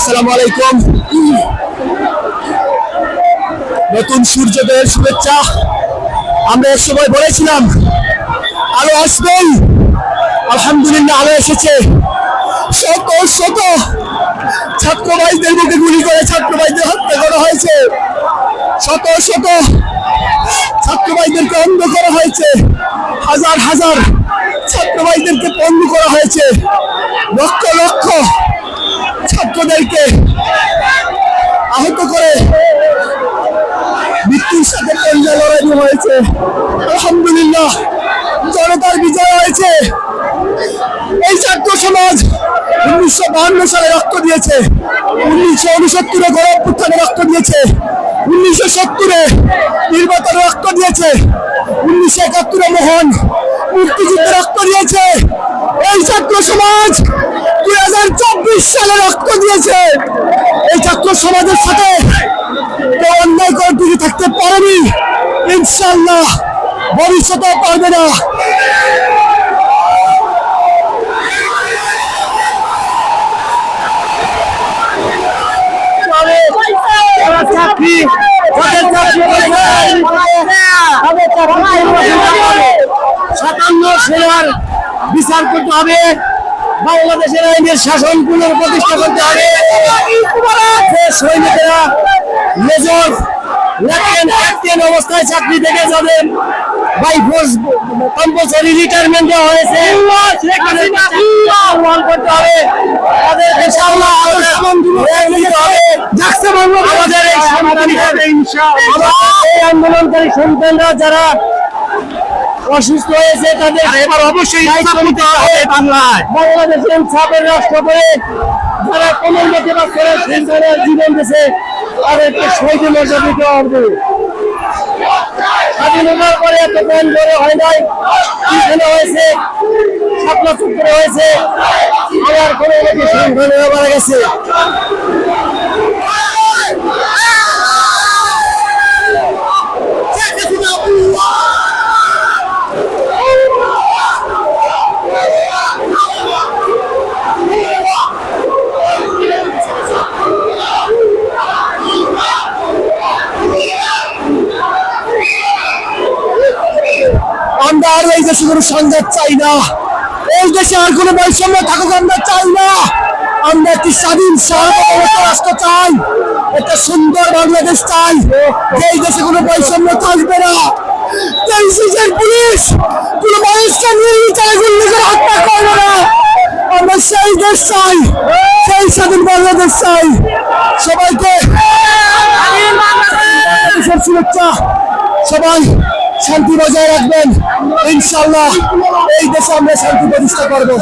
আসসালামু আলাইকুম। নতুন সূর্যোদয়ের শুভেচ্ছা। আমরা এক সময় বলেছিলাম আলো আসবেই, আলহামদুলিল্লাহ আলো এসেছে। শত শত ছাত্র ভাইদের মুখে গুলি করে ছাত্র ভাইদের হত্যা করা হয়েছে, শত শত ছাত্র ভাইদেরকে অন্ধ করা হয়েছে, হাজার হাজার ছাত্র ভাইদেরকে বন্দী করা হয়েছে, লক্ষ লক্ষ ছাত্রদেরকে আহত করে মৃত্যুর সাথে লড়াই হয়েছে। আলহামদুলিল্লাহ জনতার বিজয় হয়েছে। এই ছাত্র সমাজ 1952 সালে রক্ত দিয়েছে, 1969 গণঅভ্যুত্থানে রক্ত দিয়েছে, 1970 নির্বাচনে রক্ত দিয়েছে, 1971 মহান মুক্তিযুদ্ধে রক্ত দিয়েছে। এই ছাত্র সমাজ 2024 সালে রক্ত দিয়েছে। এই ছাত্র সমাজের সাথে কেউ অন্যায় করে টিকে থাকতে পারেনি, ইনশাআল্লাহ ভবিষ্যতেও পারবে না। সেনার বিচার করতে হবে, বাংলাদেশের আইনের শাসন পুনঃপ্রতিষ্ঠা করতে হবে। সৈনিকেরা মেজর লেফটেন্যান্ট ক্যাপ্টেন অবস্থায় চাকরি থেকে যাবেন, বাই ফোর্স কম্পালসরি রিটায়ারমেন্ট দেওয়া হয়েছে, করতে হবে তাদেরকে আমাদের এই আন্দোলনকারী সন্তানরা যারা অসুস্থ হয়েছে তাদের এবার অবশ্যই বাংলায় বাংলাদেশের ছাপের রাষ্ট্র করে যারা কোমলমতি বা সন্তানের জীবন দিয়েছে তাদেরকে শহীদ মর্যাদা দিতে হবে। স্বাধীনতার পরে এত কম করে হয় নাই, পিছনে হয়েছে, শাপলা চত্বরে হয়েছে, আবার কোমলমতি সন্তানেরা মারা গেছে। আমরা আর এই দেশে কোনো সংঘাত চাই না, এই দেশে আর কোনো বৈষম্য থাকুক আমরা চাই না। আমরা একটি স্বাধীন সার্বভৌম রাষ্ট্র চাই, একটা সুন্দর বাংলাদেশ চাই, এই দেশে কোনো বৈষম্য থাকবে না। পুলিশ কোনো মানুষকে নির্বিচারে গুলি করে হত্যা করবে না। আমরা সেই দেশ চাই, সেই স্বাধীন বাংলাদেশ চাই। সবাইকে শুভেচ্ছা। সবাই শান্তি বজায় রাখবেন, ইনশাআল্লাহ এই দেশে আমরা শান্তি প্রতিষ্ঠা করবো।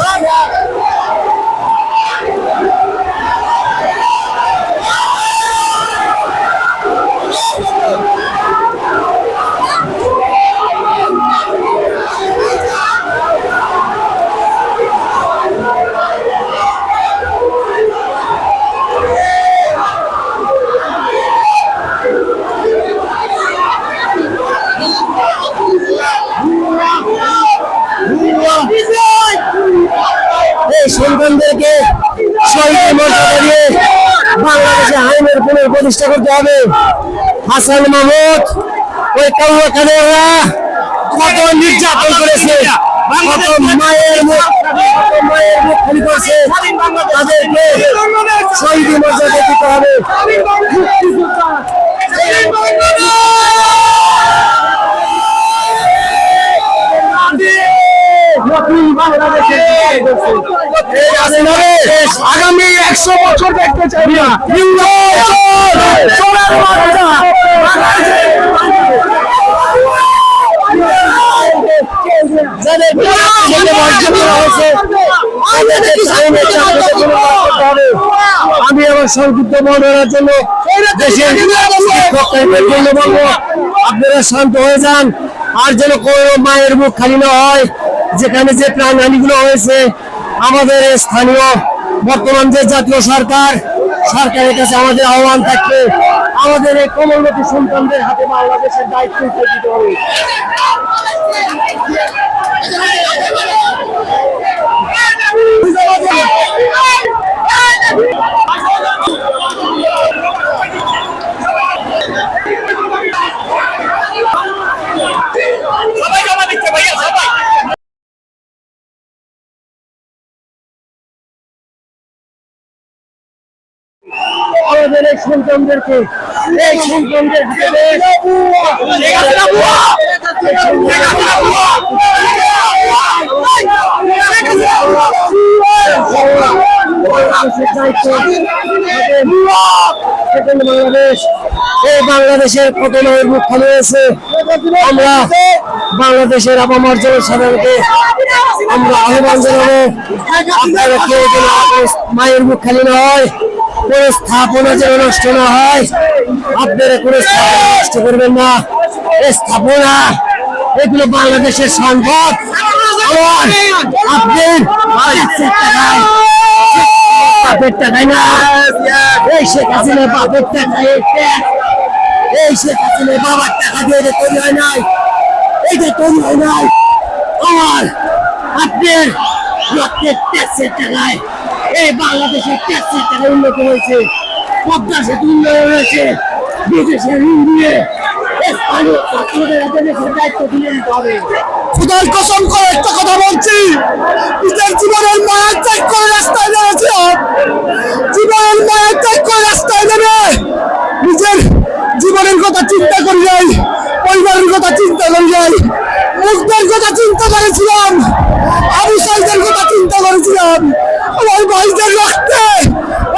এই সন্তানদেরকে শহীদ মর্যাদা দিয়ে বাংলাদেশে আইনের পুনঃপ্রতিষ্ঠা করতে হবে। হাসান মাহমুদ ওই কাউয়াকানেরা কত নির্যাতন করেছে, কত মায়ের মুখ খালি করেছে, তাদেরকে শহীদ মর্যাদা দিতে হবে। আগামী 100 বছর দেখতে চাই না আমি আমার সংক্ষিপ্ত মনোরার জন্য দেশের বলবো আপনারা শান্ত হয়ে যান, আর যেন কোনো মায়ের মুখ খালি না হয়। যেখানে যে প্রাণহানিগুলো হয়েছে আমাদের স্থানীয় বর্তমান যে জাতীয় সরকারের কাছে আমাদের আহ্বান থাকবে, আমাদের এই কোমলমতি সন্তানদের হাতে বাংলাদেশের দায়িত্ব দিতে হবে। দেন এই সন্তানদেরকে, এই সন্তানদের হাতে দেন। বাংলাদেশ, এই বাংলাদেশের কত মায়ের মুখ খালি হয়েছে। আমরা বাংলাদেশের আপামর জনসাধারণকে আমরা আহ্বান জানাবো, আপনারা কেউ যেন মায়ের মুখ খালি না হয়, কোন স্থাপনা যেন নষ্ট না হয়। আপনারা কোন স্থাপনা নষ্ট করবেন না। এই স্থাপনা এগুলো বাংলাদেশের সম্পদ। আপনি বাপের টাকায় না, এই শেখ হাসিনা বাপের টাকায়, এই শেখ হাসিনা বাবার টাকা দিয়ে এটা তৈরি হয় নাই, এইটা তৈরি হয় নাই। আমার আপনার রক্তের ট্যাক্সের টাকায় এই বাংলাদেশের ট্যাক্সের টাকায় উন্নত হয়েছে, পদ্মা সেতু উন্নয়ন হয়েছে, বিদেশে ঋণ দিয়ে খুদার কসম করে একটা কথা বলছি, নিজের জীবনের মায়া ত্যাগ করে রাস্তায় নেমেছে, জীবনের মায়া ত্যাগ করে রাস্তায় নেমে নিজের জীবনের কথা চিন্তা করি যাই, পরিবারের কথা চিন্তা করি যাই, মুখদের কথা চিন্তা করেছিলাম, আবু সাইদের কথা চিন্তা করেছিলাম। আমার ভাইদের রক্তে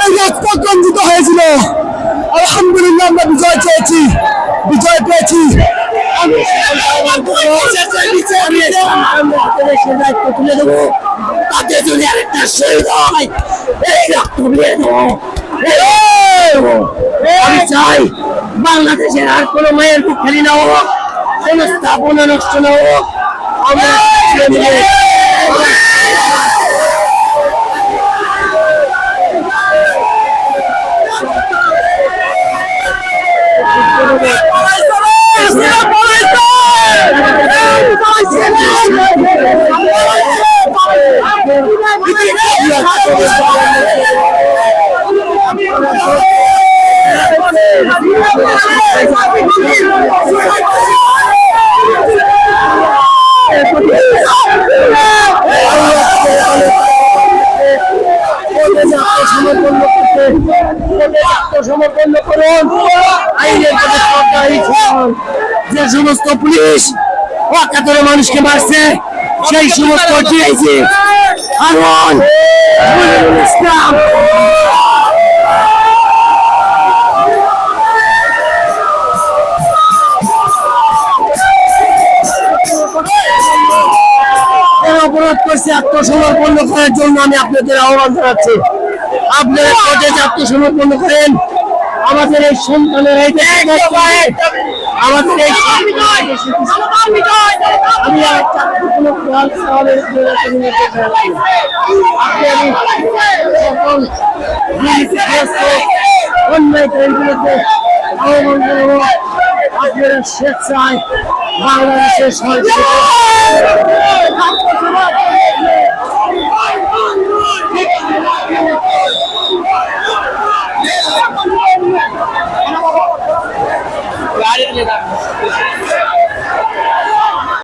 এই রাজপথ রঞ্জিত হয়েছিল। আলহামদুলিল্লাহ আমরা বিজয় পেয়েছি, বিজয় পেয়েছি। দায়িত্ব তুলে দেবো, তাতে যদি আরেকটা শহীদ হয় এই রক্ত দিয়ে দেবো। আমি চাই বাংলাদেশের আর কোনো মায়ের মুখ খালি না হোক, কোন স্থাপনা নষ্ট না হোক। আমরা সমর্পণ করুন আইনের কাছে। যে সমস্ত পুলিশ অকাতরে মানুষকে মারছে সেই সমস্ত ডিআইজি হারুন ইসলাম অপরাধ করছে, আত্মসমর্পণ করার জন্য আমি আপনাদের আহ্বান জানাচ্ছি। আপনারা কোর্টে আত্মসমর্পণ করেন। আমাদের এই সন্তানের আমাদের এই আপনারা স্বেচ্ছায় বাংলাদেশের সরকার गाड़ी ले